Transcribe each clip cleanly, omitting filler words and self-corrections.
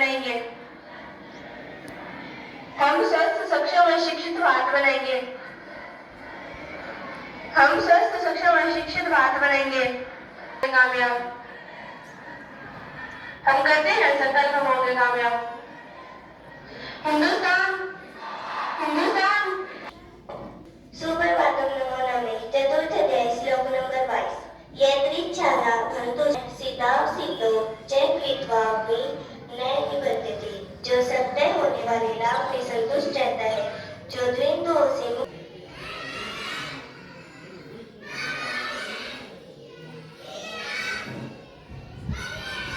बनाएंगे। हम स्वस्थ, सक्षम और शिक्षित भारत बनाएंगे। हम स्वस्थ, सक्षम और शिक्षित भारत बनाएंगे। कामयाब हम करते हैं, संकल्प हम होंगे कामयाब। हिंदुस्तान हिंदुस्तान। सुप्रभातम नमो नमः। चतुर्थ अध्याय श्लोक नंबर 22। यत्रिच्छाला भर्तुः सीता सीतो जयकृत्वापि न निबध्यते। जो सब तय होने वाले लाभ में संतुष्ट रहता है, जो द्वंद्वों से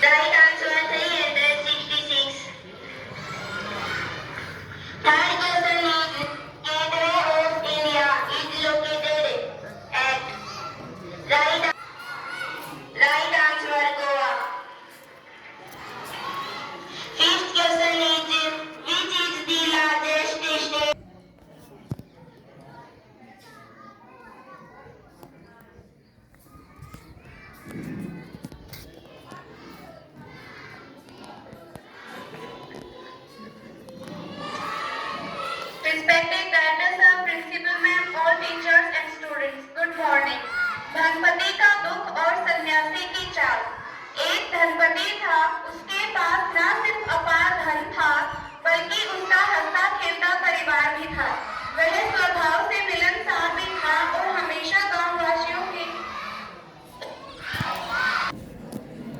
Right answer 366. Third question is Gateway of India is located at right answer Goa. Fifth question is which is the largest state? Respected guidance of principal ma'am, all teachers and students, good morning. धनपति का दुख और सन्यासी की चाल। एक धनपति था, उसके पास न सिर्फ अपार धन था, बल्कि उसका हंसता खेलता परिवार भी था। वह स्वभाव से मिलनसार भी था और हमेशा गांववासियों के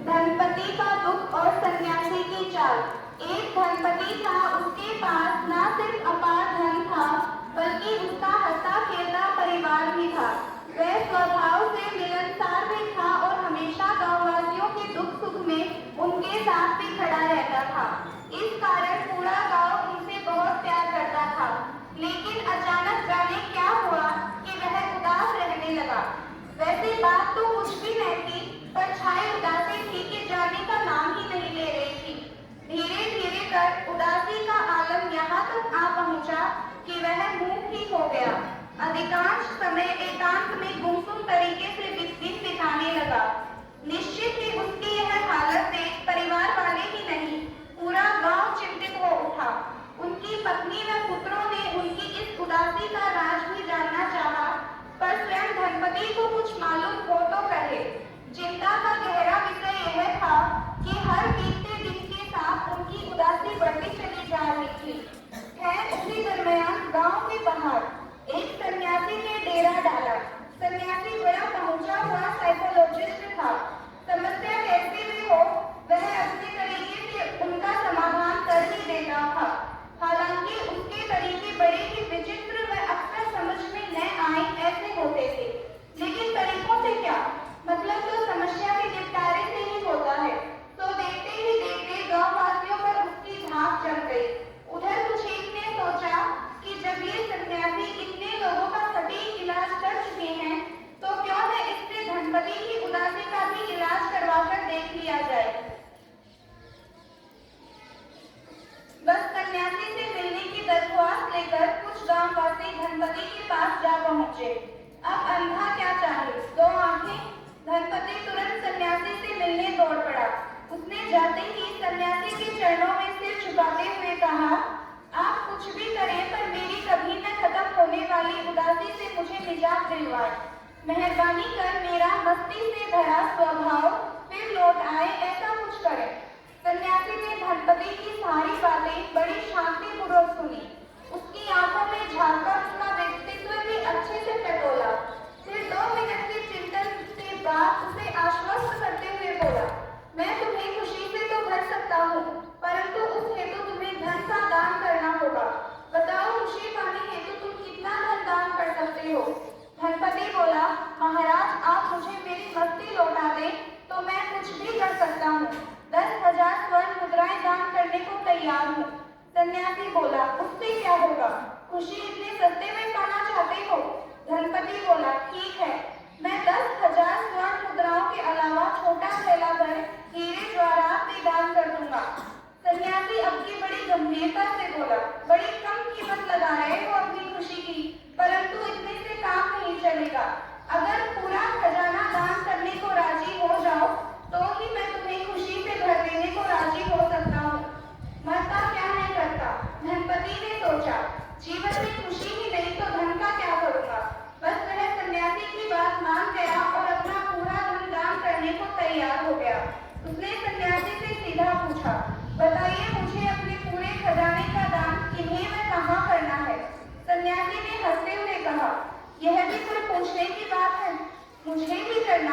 धनपति का दुख और सन्यासी की चाल। एक धनपति था, उसके पास न सिर्फ अपार धन था, बल्कि उसका हंसता खेलता परिवार भी था। वह स्वभाव से मिलनसार भी था और हमेशा गांववासियों के दुख सुख में उनके साथ भी खड़ा रहता था। इस कारण पूरा गांव उनसे बहुत प्यार करता था। लेकिन अचानक जाने क्या हुआ कि वह उदास रहने लगा। वैसे बात तो कुछ भी नहीं थी, पर छाई उदासी थी कि जाने का नाम ही नहीं ले रही थी। धीरे धीरे कर उदासी का आलम यहाँ तक आ पहुँचा कि वह मूक ही हो गया। अधिकांश समय एकांत में गुमसुम तरीके से दिन बिताने लगा। निश्चित ही उसकी यह हालत देख परिवार वाले ही नहीं, पूरा गांव चिंतित हो उठा। उनकी पत्नी व पुत्रों ने उनकी इस उदासी का राज भी जानना चाहा, पर स्वयं धनपति को कुछ मालूम हो तो कहे। चिंता का गहरा विषय यह था कि हर बीतते दिन के साथ उनकी उदासी बढ़ती चली जा रही थी। उसी दरमियान गांव के बाहर एक सन्यासी ने डेरा डाला। सन्यासी बड़ा पहुंचा हुआ साइकोलॉजिस्ट था। समस्या कैसी भी हो, वह अपने तरीके से उनका समाधान कर ही देता था। हालांकि उसके तरीके बड़े ही विचित्र व अक्सर समझ में न आए ऐसे होते थे। लेकिन तरीकों से क्या मतलब, तो समस्या के निपटारे से ही होता है। तो देखते ही देखते गांववासियों पर उसकी धाक जम गई। उधर कुछ एक ने सोचा कि जब ये सन्यासी इतने लोगों का सटीक इलाज कर चुके हैं, तो क्यों न इससे धनपति की उदासी का भी इलाज करवाकर देख लिया जाए। बस सन्यासी से मिलने की दरख्वास्त लेकर कुछ गांववासी धनपति के पास जा पहुंचे। अब अंधा क्या चाहे, दो आंखें। धनपति तुरंत सन्यासी से मिलने दौड़ पड़ा। उसने जाते ही सन्यासी के चरणों में सिर झुकाते हुए कहा, आप कुछ भी करें पर मेरी कभी न खत्म होने वाली उदासी से मुझे निजात दिलवाएं। मेहरबानी कर मेरा मस्ती से भरा स्वभाव फिर लौट आए, ऐसा कुछ करें। सन्यासी ने धनपति की सारी बातें बड़ी शांतिपूर्वक सुनी। उसकी आंखों में झांककर उसका व्यक्तित्व भी अच्छे से टटोला। फिर 2 मिनट के चिंतन के बाद उसे आश्वस्त करते हुए बोला, मैं तुम्हें खुशी से तो भर सकता हूँ, परंतु उस हेतु तुम्हें धन का दान करना होगा। बताओ खुशी पाने हेतु तुम कितना धन दान कर सकते हो। धनपति बोला, महाराज आप मुझे मेरी मस्ती लौटा दें तो मैं कुछ भी कर सकता हूँ। 10,000 स्वर्ण मुद्राएं दान करने को तैयार हूँ। सन्यासी बोला, उससे क्या होगा, खुशी इतने सस्ते में पाना चाहते हो। धनपति बोला, ठीक है, मैं 10,000 स्वर्ण मुद्राओं के अलावा छोटा थैला भर हीरे जवाहरात भी दान कर दूंगा। सन्यासी अब की बड़ी गंभीरता से बोला, बड़ी कम कीमत लगा रहे हो अपनी खुशी की, परंतु इतने से काम नहीं चलेगा। अगर पूरा खजाना दान करने को राजी हो जाओ तो ही मैं तुम्हें खुशी से भर देने को राजी हो सकता हूँ।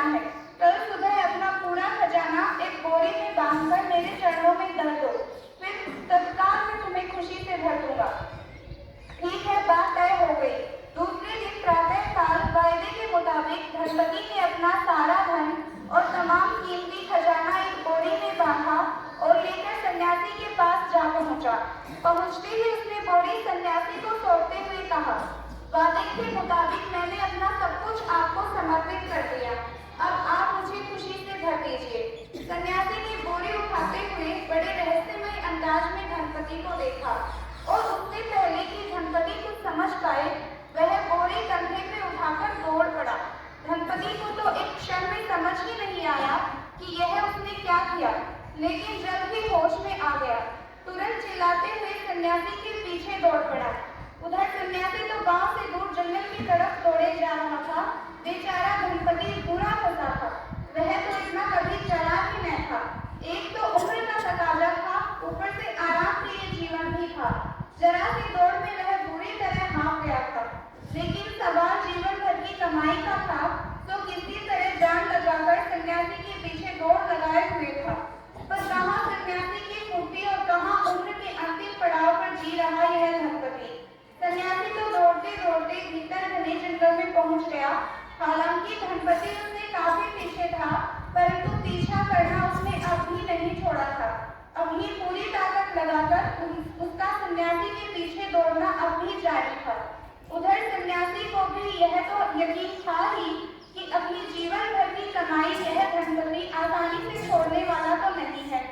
जाना है। कल सुबह अपना पूरा खजाना एक बोरी में बांधकर मेरे चरणों में धर दो, फिर तत्काल मैं तुम्हें खुशी से भर दूंगा। ठीक है, बात तय हो गई। दूसरे दिन प्रातः काल वायदे के मुताबिक धनपति ने अपना सारा धन और तमाम कीमती खजाना एक बोरी में बांधा और लेकर सन्यासी के पास जा पहुंचा। पहुंचते ही उसने बोरी सन्यासी को सौंपते हुए कहा, वादे के मुताबिक मैंने अपना सब कुछ आपको समर्पित कर दिया, अब आप मुझे खुशी से भर दीजिए। सन्यासी ने बोरी उठाते हुए बड़े रहस्यमय अंदाज में धनपति को देखा और उससे पहले कि धनपति कुछ समझ पाए, वह बोरी कंधे पे उठाकर दौड़ पड़ा। धनपति को तो एक क्षण में समझ ही नहीं आया कि यह उसने क्या किया, लेकिन जल्द ही होश में आ गया। तुरंत चिल्लाते हुए सन्यासी के पीछे दौड़ पड़ा। उधर सन्यासी तो गांव से दूर जंगल की तरफ दौड़े जा रहा था। बेचारा धनपति पूरा फंसा था। वह तो इतना कभी चला ही नहीं था। एक तो उम्र का तकाजा था, ऊपर से आराम प्रिय जीवन भी था। जरा सी दौड़ में वह बुरी तरह हाँफ गया था। लेकिन सवाल जीवन भर की कमाई का था, तो किसी तरह जान लगाकर सन्यासी के पीछे दौड़ लगाए हुए था। पर कहाँ सन्यासी की फूटी और कहाँ उम्र के अंतिम पड़ाव पर जी रहा यह धनपति। सन्यासी तो दौड़ते दौड़ते भीतर घने जंगल में पहुंच गया। हालांकि धनपति उससे काफी पीछे था, परंतु पीछा करना उसने अब भी नहीं छोड़ा था। अपनी पूरी ताकत लगाकर उसका सन्यासी के पीछे दौड़ना अब भी जारी था। उधर सन्यासी को भी यह तो यकीन था ही कि अपनी जीवन भर की कमाई यह धनपति आसानी से छोड़ने वाला तो नहीं है,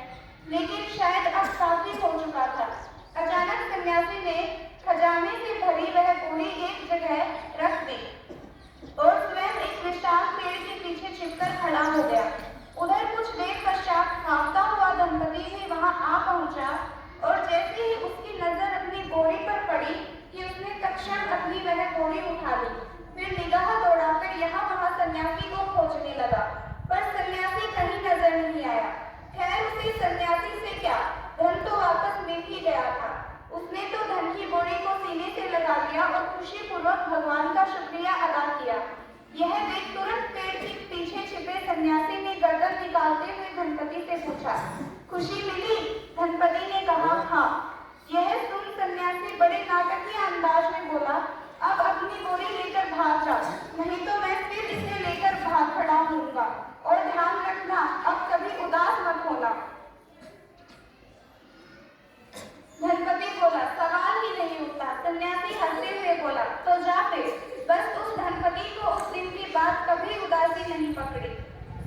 लेकिन शायद अब काफी हो चुका था। अचानक सन्यासी ने खजाने से भरी वह बोरी एक जगह रख दी और स्वयं एक विशाल पेड़ के पीछे छिपकर खड़ा हो गया। उधर कुछ देर पश्चात भागता हुआ धनपति भी वहां आ पहुंचा और जैसे ही उसकी नजर अपनी बोरी पर पड़ी कि उसने तत्क्षण अपनी वह बोरी उठा ली। फिर निगाह दौड़ाकर यहाँ वहां सन्यासी को खोजने लगा, पर सन्यासी कहीं नजर नहीं आया। खैर, उसे सन्यासी से क्या, धन तो वापस मिल ही गया था। उसने तो धन की बोरी को सीने से लगा लिया और खुशी पूर्वक भगवान का शुक्रिया अदा किया। यह देख तुरंत पेड़ के पीछे छिपे सन्यासी ने गर्दन निकालते हुए धनपति से पूछा, खुशी मिली? धनपति ने कहा, हाँ। यह सुन सन्यासी बड़े नाटकीय अंदाज में बोला, अब अपनी बोरी लेकर भाग जा, नहीं तो मैं फिर इसे लेकर भाग खड़ा होऊंगा। और ध्यान रखना, अब कभी उदास मत होना। धनपति बोला, सवाल ही नहीं उठता। सन्यासी हंसते हुए बोला, तो जा फिर। बस उस धनपति को उस दिन के बाद कभी उदासी नहीं पकड़ी।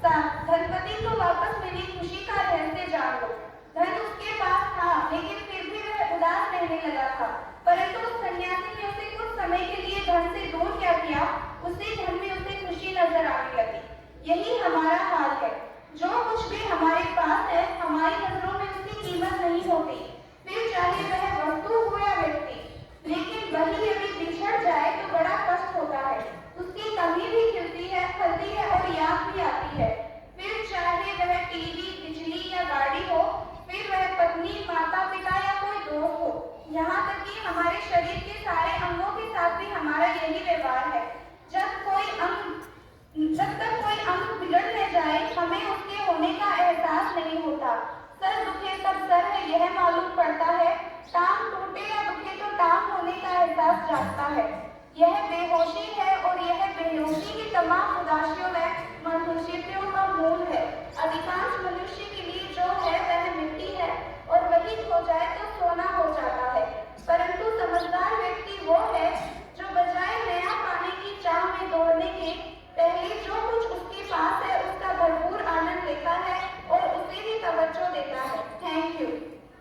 धनपति को वापस मिली खुशी का रहस्य जान लो। धन उसके पास था, लेकिन फिर भी वह उदास रहने लगा था। परंतु उस सन्यासी ने उसे कुछ समय के लिए धन से दूर क्या किया, उसी धन में उसे खुशी नजर आने लगी। यही हमारा हाल है। जो कुछ भी हमारे पास है, हमारी नजरों में उसकी कीमत नहीं होती, फिर चाहे वह वस्तु हो या व्यक्ति। लेकिन वही यदि बिछड़ जाए तो बड़ा कष्ट होता है। उसकी कमी भी खिलती है, फलती है और याद भी आती है। फिर चाहे वह टीवी, बिजली या गाड़ी हो, फिर वह पत्नी, माता पिता या कोई दोस्त हो, यहाँ तक कि हमारे शरीर के सारे अंगों के साथ भी हमारा यही व्यवहार है। जब तक कोई अंग बिगड़ न जाए, हमें उसके होने का एहसास नहीं होता। सर दुखे तब सर है यह मालूम पड़ता है, टांग टूटे या दुखे तो टांग होने का एहसास जागता है। यह बेहोशी है और यह बेहोशी की तमाम उदासियों व मनुष्यत्वों का मूल है। अधिकांश मनुष्य